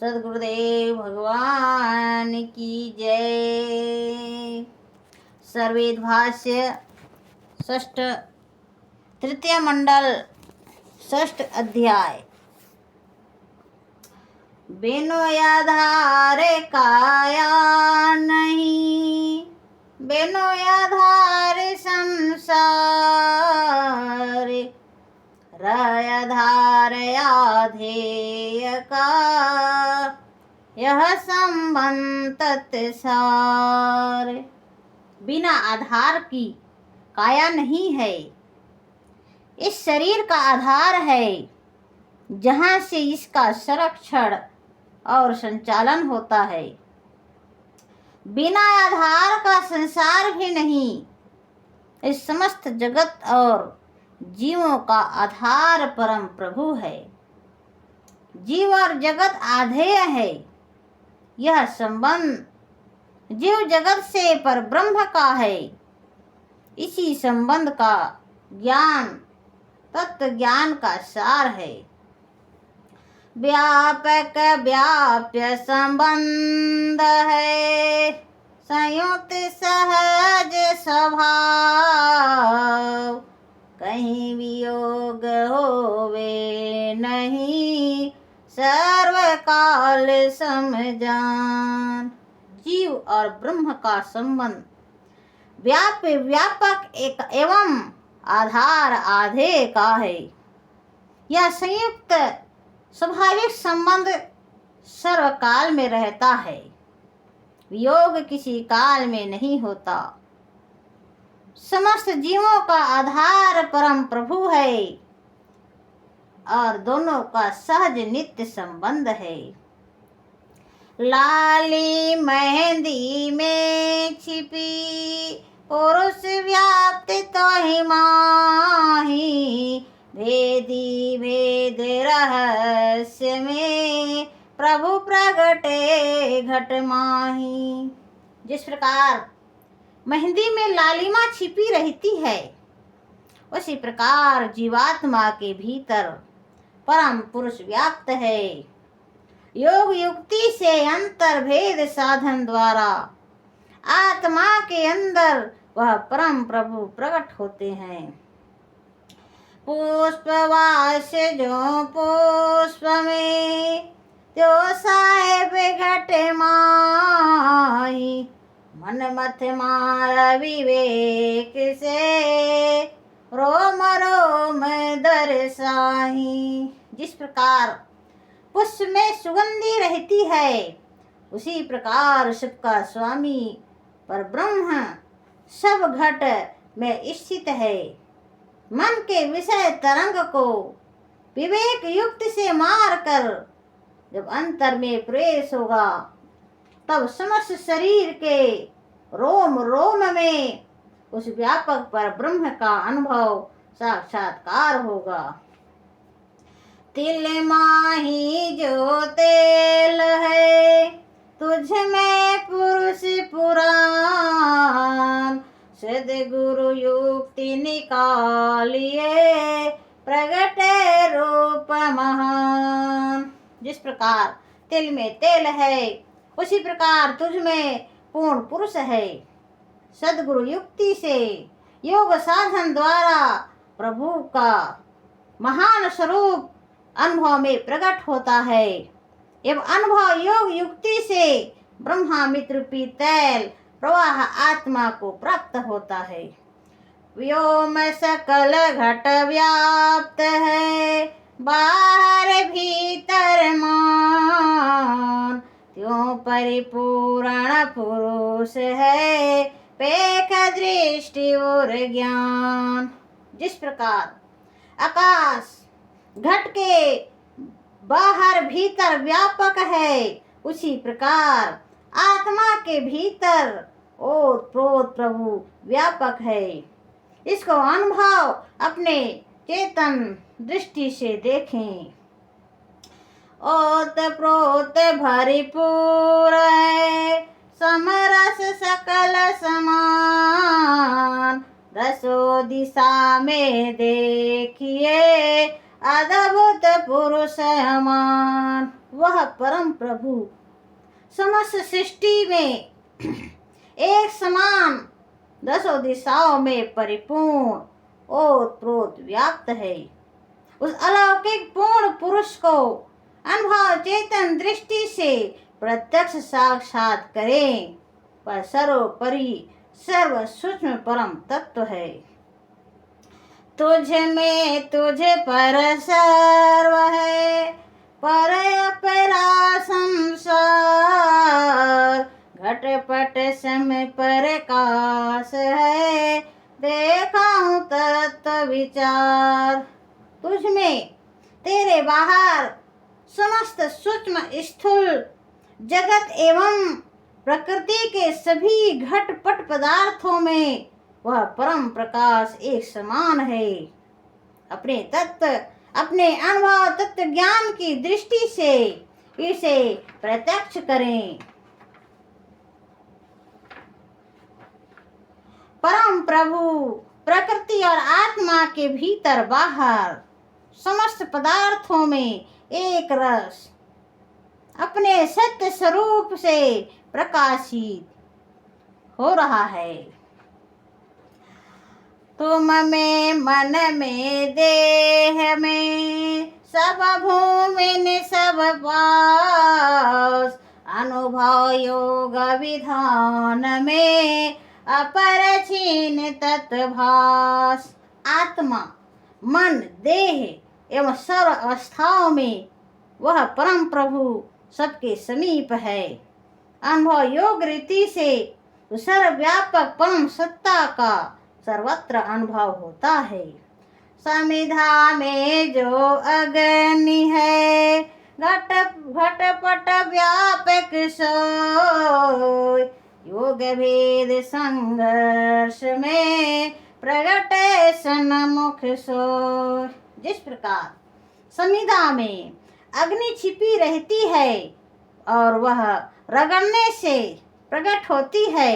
सद्गुरुदेव भगवान की जय। सर्वेद भाष्य षष्ठ तृतीय मंडल षष्ठ अध्याय। बिनु आधार काया नहीं, बिनु आधार संसार, आधार आधेय का यह संबंध तत्सार। बिना आधार की काया नहीं है। इस शरीर का आधार है जहाँ से इसका संरक्षण और संचालन होता है। बिना आधार का संसार भी नहीं। इस समस्त जगत और जीवों का आधार परम प्रभु है। जीव और जगत आधेय है। यह संबंध जीव जगत से पर ब्रह्म का है। इसी संबंध का ज्ञान तत्व ज्ञान का सार है। व्यापक व्याप्य संबंध है, संयुक्त सहज स्वभाव, कहीं वियोग होवे नहीं, सर्वकाल समजान। जीव और ब्रह्म का संबंध व्यापक एक एवं आधार आधेय का है। यह संयुक्त स्वाभाविक संबंध सर्वकाल में रहता है। वियोग किसी काल में नहीं होता। समस्त जीवों का आधार परम प्रभु है और दोनों का सहज नित्य संबंध है। लाली मेहंदी में छिपी पुरुष व्याप्त तो ही माही, भेदी भेद रहस्य में प्रभु प्रगटे घट माही। जिस प्रकार मेहंदी में लालिमा छिपी रहती है, उसी प्रकार जीवात्मा के भीतर परम पुरुष व्याप्त है। योग युक्ति से अंतर भेद साधन द्वारा आत्मा के अंदर वह परम प्रभु प्रकट होते हैं। पुष्पवास जो पुष्प में त्यो साहेब घट माही, मन मत मार विवेक से रोम रोम दर्शाही। जिस प्रकार पुष्प में सुगंधी रहती है, उसी प्रकार सबका स्वामी पर ब्रह्म सब घट में स्थित है। मन के विषय तरंग को विवेक युक्त से मार कर जब अंतर में प्रवेश होगा, तब समस्त शरीर के रोम रोम में उस व्यापक पर ब्रह्म का अनुभव साक्षात्कार होगा। तिल माही जो तेल है, तुझ में पुरुष पुराण, सद्गुरु युक्ति निकालिए प्रगटे रूप महान। जिस प्रकार तिल में तेल है, उसी प्रकार तुझ में पूर्ण पुरुष है। सद्गुरु युक्ति से योग साधन द्वारा प्रभु का महान स्वरूप अनुभव में प्रकट होता है। एवं अनुभव योग युक्ति से ब्रह्मामित्र तैल प्रवाह आत्मा को प्राप्त होता है। व्योम सकल घट व्याप्त है, बाहर भीतर मान, त्यों परिपूर्ण पुरुष है, पेख दृष्टि और ज्ञान। जिस प्रकार आकाश घट के बाहर भीतर व्यापक है, उसी प्रकार आत्मा के भीतर ओत प्रोत प्रभु व्यापक है। इसको अनुभव अपने चेतन दृष्टि से देखें। ओत प्रोत भरपूर है, समरस सकल समान, दसों दिशा में देखिए अद्भुत पुरुष अमान। वह वह परम प्रभु समस्त सृष्टि में एक समान दसों दिशाओं में परिपूर्ण ओतप्रोत व्याप्त है। उस अलौकिक पूर्ण पुरुष को अनुभव चेतन दृष्टि से प्रत्यक्ष साक्षात करें, पर सर्वोपरि सर्व सूक्ष्म परम तत्व है। तुझ में तुझ पर सर्व है, पर अपरा संसार, घटपट सम प्रकाश है, देखाऊं तत्व विचार। तुझ में तेरे बाहर समस्त सूक्ष्म स्थूल जगत एवं प्रकृति के सभी घटपट पदार्थों में वह परम प्रकाश एक समान है। अपने तत्व अपने अनुभव तत्व ज्ञान की दृष्टि से इसे प्रत्यक्ष करें। परम प्रभु प्रकृति और आत्मा के भीतर बाहर समस्त पदार्थों में एक रस अपने सत्य स्वरूप से प्रकाशित हो रहा है। तुम में मन में देह में सब भूमि सब पास, अनुभव योग विधान में अपर छीन तत्भास। आत्मा मन देह एवं सर्व अवस्थाओं में वह परम प्रभु सबके समीप है। अनुभव योग रीति से सर्वव्यापक परम सत्ता का सर्वत्र अनुभव होता है। समिधा में जो अग्नि है, घटपट व्यापक सोय, योग भेद संघर्ष में प्रगट सन्मुख सोय। जिस प्रकार समिधा में अग्नि छिपी रहती है और वह रगड़ने से प्रकट होती है,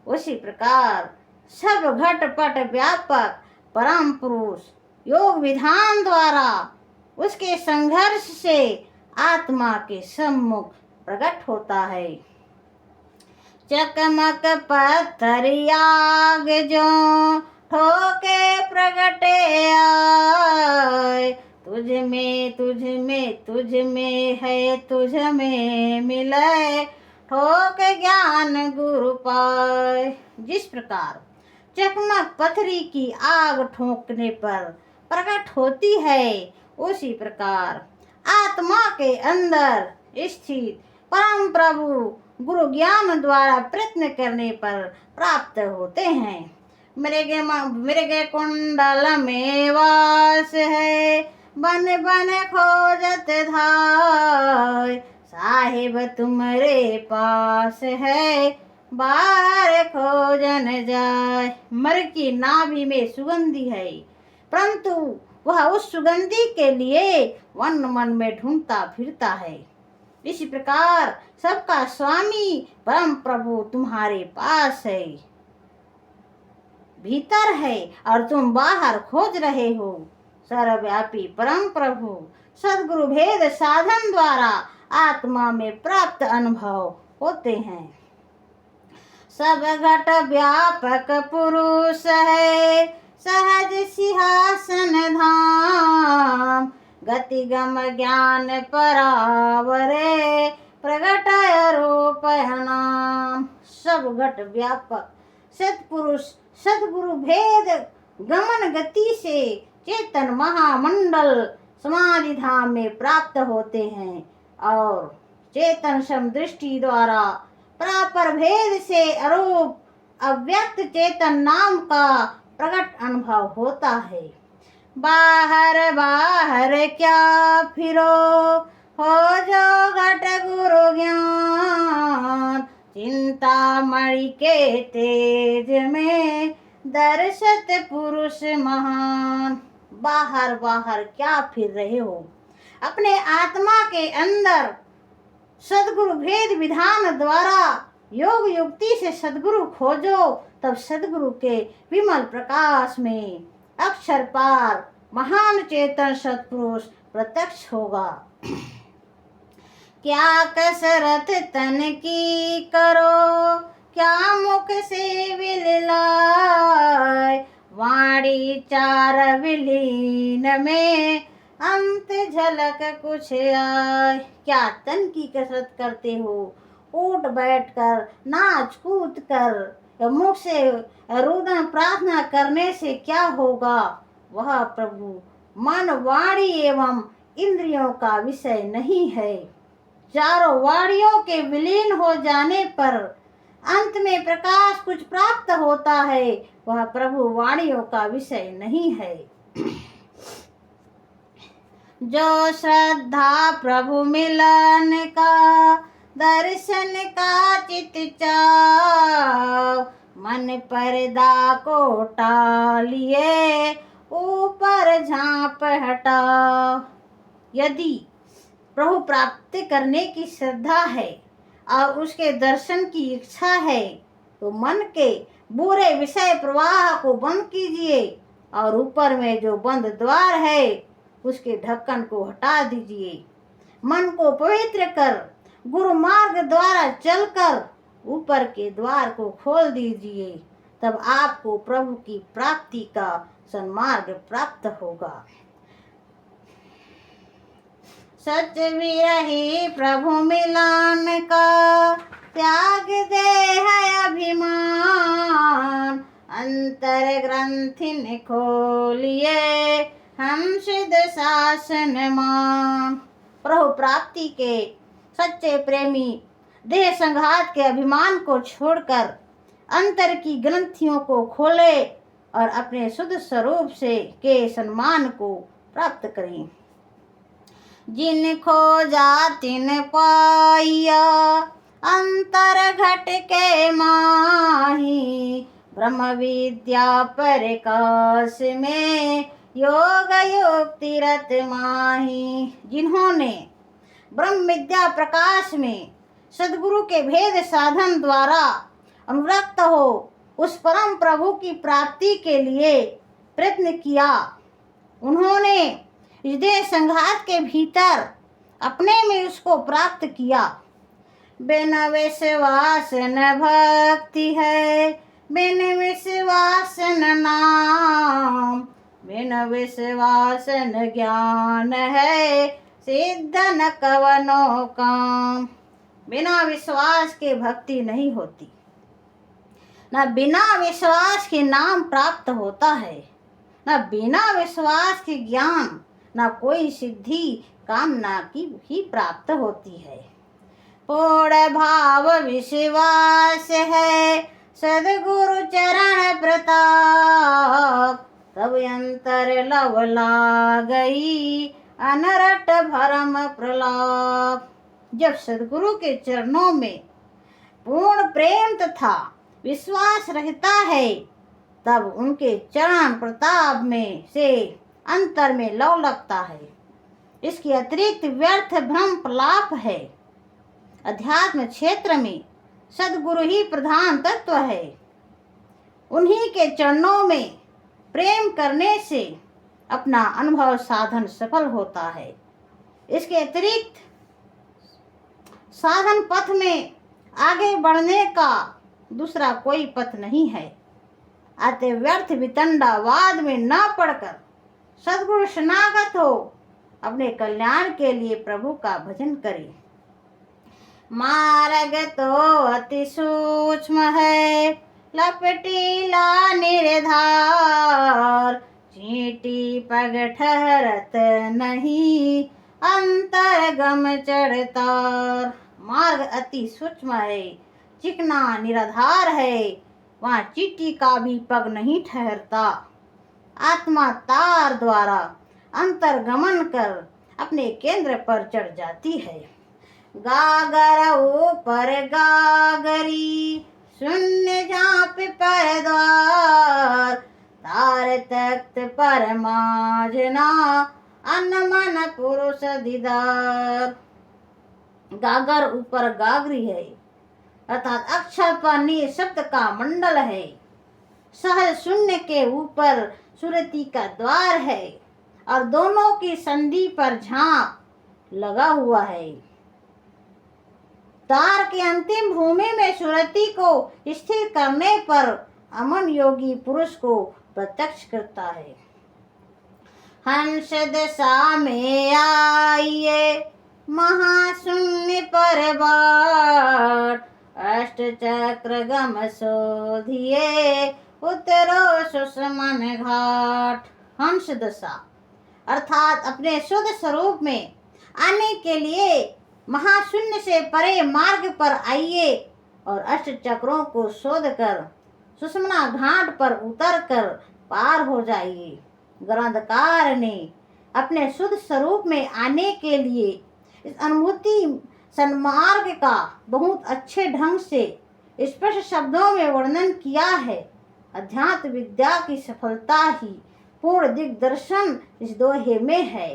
उसी प्रकार सब घटपट व्यापक परम पुरुष योग विधान द्वारा उसके संघर्ष से आत्मा के सम्मुख प्रकट होता है। चकमक पत्थर आग जो ठोके प्रगटे आए, तुझ में है तुझ में मिले, ठोक ज्ञान गुरु पाए। जिस प्रकार चकमक पथरी की आग ठोकने पर प्रकट होती है, उसी प्रकार आत्मा के अंदर स्थित परम प्रभु गुरु ज्ञान द्वारा प्रयत्न करने पर प्राप्त होते हैं। मृग कुंडल में वास है, बन बन खोजत धाय, साहिब तुम्हारे पास है, बाहर खोजन जाय। मर की नाभि में सुगंधी है, परंतु वह उस सुगंधी के लिए वन मन में ढूंढता फिरता है। इसी प्रकार सबका स्वामी परम प्रभु तुम्हारे पास है, भीतर है और तुम बाहर खोज रहे हो। सर्वव्यापी परम प्रभु सद्गुरु भेद साधन द्वारा आत्मा में प्राप्त अनुभव होते हैं। सब घट व्यापक पुरुष है, सहज सिंहासन धाम, गति गम ज्ञान परावरे, प्रगट रूप नाम। सब घट व्यापक सत्पुरुष सद्गुरु भेद गमन गति से चेतन महामंडल समाधि धाम में प्राप्त होते हैं और चेतन सम दृष्टि द्वारा परापर भेद से अरूप अव्यक्त चेतन नाम का प्रकट अनुभव होता है। बाहर बाहर क्या फिरो, हो जो घट गुरु ज्ञान, चिंता मणि के तेज में दर्शत पुरुष महान। बाहर बाहर क्या फिर रहे हो, अपने आत्मा के अंदर सद्गुरु भेद विधान द्वारा योग युक्ति से सद्गुरु खोजो, तब सद्गुरु के विमल प्रकाश में अक्षर पार महान चेतन सत्पुरुष प्रत्यक्ष होगा। क्या कसरत तन की करो, क्या मुख से विललाय, वाणी चार विलीन में अंत झलक कुछ आए। क्या तन की कसरत करते हो, उठ बैठ कर, नाच कूद कर, या मुख से रुदन प्रार्थना करने से क्या होगा। वह प्रभु मन वाणी एवं इंद्रियों का विषय नहीं है। चारों वाणियों के विलीन हो जाने पर अंत में प्रकाश कुछ प्राप्त होता है, वह प्रभु वाणियों का विषय नहीं है। जो श्रद्धा प्रभु मिलन का, दर्शन का चित चाव, मन पर्दा को टालिए, ऊपर झांप हटाओ। यदि प्रभु प्राप्ति करने की श्रद्धा है और उसके दर्शन की इच्छा है तो मन के बुरे विषय प्रवाह को बंद कीजिए और ऊपर में जो बंद द्वार है उसके ढक्कन को हटा दीजिए। मन को पवित्र कर गुरु मार्ग द्वारा चलकर ऊपर के द्वार को खोल दीजिए, तब आपको प्रभु की प्राप्ति का सन्मार्ग प्राप्त होगा। सच विरही प्रभु मिलन का, त्याग दे है अभिमान, अंतर ग्रंथि खोलिए, हम सिद्ध शासन मान। प्रभु प्राप्ति के सच्चे प्रेमी देह संघात के अभिमान को छोड़कर अंतर की ग्रंथियों को खोले और अपने शुद्ध स्वरूप से के सम्मान को प्राप्त करें। जिन खोजा तिन पाइया, अंतर घट के माही, ब्रह्म विद्या प्रकाश में, योग युक्ति रत माही। जिन्होंने ब्रह्म विद्या प्रकाश में सद्गुरु के भेद साधन द्वारा अनुरक्त हो उस परम प्रभु की प्राप्ति के लिए प्रयत्न किया, उन्होंने हृदय संघात के भीतर अपने में उसको प्राप्त किया। बिन विश्वास न भक्ति है, बिन विश्वास न नाम, बिन विश्वास न ज्ञान है, सिद्ध न कवनो काम। बिना विश्वास के भक्ति नहीं होती, न बिना विश्वास के नाम प्राप्त होता है, न बिना विश्वास के ज्ञान, न कोई सिद्धि कामना की ही प्राप्त होती है। पूर्ण भाव विश्वास है, सद्गुरु चरण प्रताप, तब अंतर लव ला गई, अनरट भरम प्रलाप। जब सद्गुरु के चरणों में पूर्ण प्रेम तथा विश्वास रहता है, तब उनके चरण प्रताप में से अंतर में लव लगता है। इसके अतिरिक्त व्यर्थ भ्रम प्रलाप है। अध्यात्म क्षेत्र में सद्गुरु ही प्रधान तत्व है। उन्हीं के चरणों में प्रेम करने से अपना अनुभव साधन सफल होता है। इसके अतिरिक्त साधन पथ में आगे बढ़ने का दूसरा कोई पथ नहीं है। अतः व्यर्थ वितंडावाद में न पड़कर सद्गुरु शरणागत हो अपने कल्याण के लिए प्रभु का भजन करें। मार्ग तो अति सूक्ष्म है, लपटीला निर्धार, चींटी पग ठहरत नहीं, अंतरगम चढ़तार। मार्ग अति सूक्ष्म है, चिकना निराधार है, वहाँ चींटी का भी पग नहीं ठहरता। आत्मा तार द्वारा अंतर्गमन कर अपने केंद्र पर चढ़ जाती है। गागर ऊपर गागरी, शून्य झांप पर द्वार, तार तख्त पर माजना, अन्न मन पुरुष दीदार। गागर ऊपर गागरी है, अर्थात अक्षर पर निशब्द का मंडल है। सहज शून्य के ऊपर सुरति का द्वार है और दोनों की संधि पर झांप लगा हुआ है। द्वार की अंतिम भूमि में सुरति को स्थिर करने पर अमन योगी पुरुष को प्रत्यक्ष करता है। हंस दशा में आइए महाशून्य पर बाट, अष्ट चक्र गम शोधिए उतरो सुषमन घाट। हंस दशा अर्थात अपने शुद्ध स्वरूप में आने के लिए महाशून्य से परे मार्ग पर आइए और अष्ट चक्रों को शोध कर सुषमना घाट पर उतर कर पार हो जाइए। ग्रंथकार ने अपने शुद्ध स्वरूप में आने के लिए इस अनुभूति सन्मार्ग का बहुत अच्छे ढंग से स्पष्ट शब्दों में वर्णन किया है। अध्यात्म विद्या की सफलता ही पूर्ण दिग्दर्शन इस दोहे में है।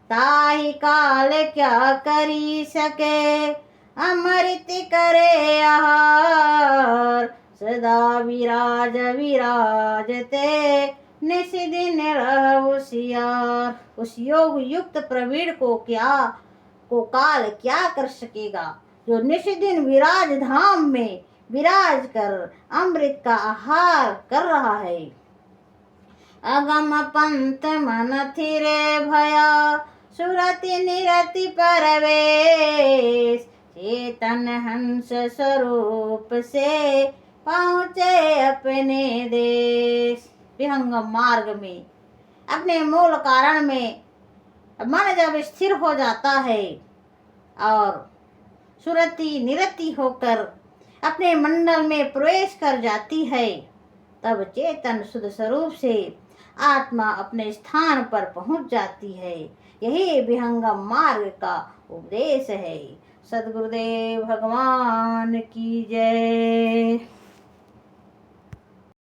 ताहि काल क्या करी सके अमृत करे आहार, सदा विराज विराजते निस दिन रह होशियार। उस योग युक्त प्रवीण को काल क्या कर सकेगा जो निस दिन विराज धाम में विराज कर अमृत का आहार कर रहा है। अगम पंथ मन थिरे भया सुरति निरति परवेश, चेतन हंस स्वरूप से पहुँचे अपने देश। विहंगम मार्ग में अपने मूल कारण में मन जब स्थिर हो जाता है और सुरति निरति होकर अपने मंडल में प्रवेश कर जाती है, तब चेतन शुद्ध स्वरूप से आत्मा अपने स्थान पर पहुंच जाती है। यही विहंगम मार्ग का उपदेश है। सद्गुरुदेव भगवान की जय।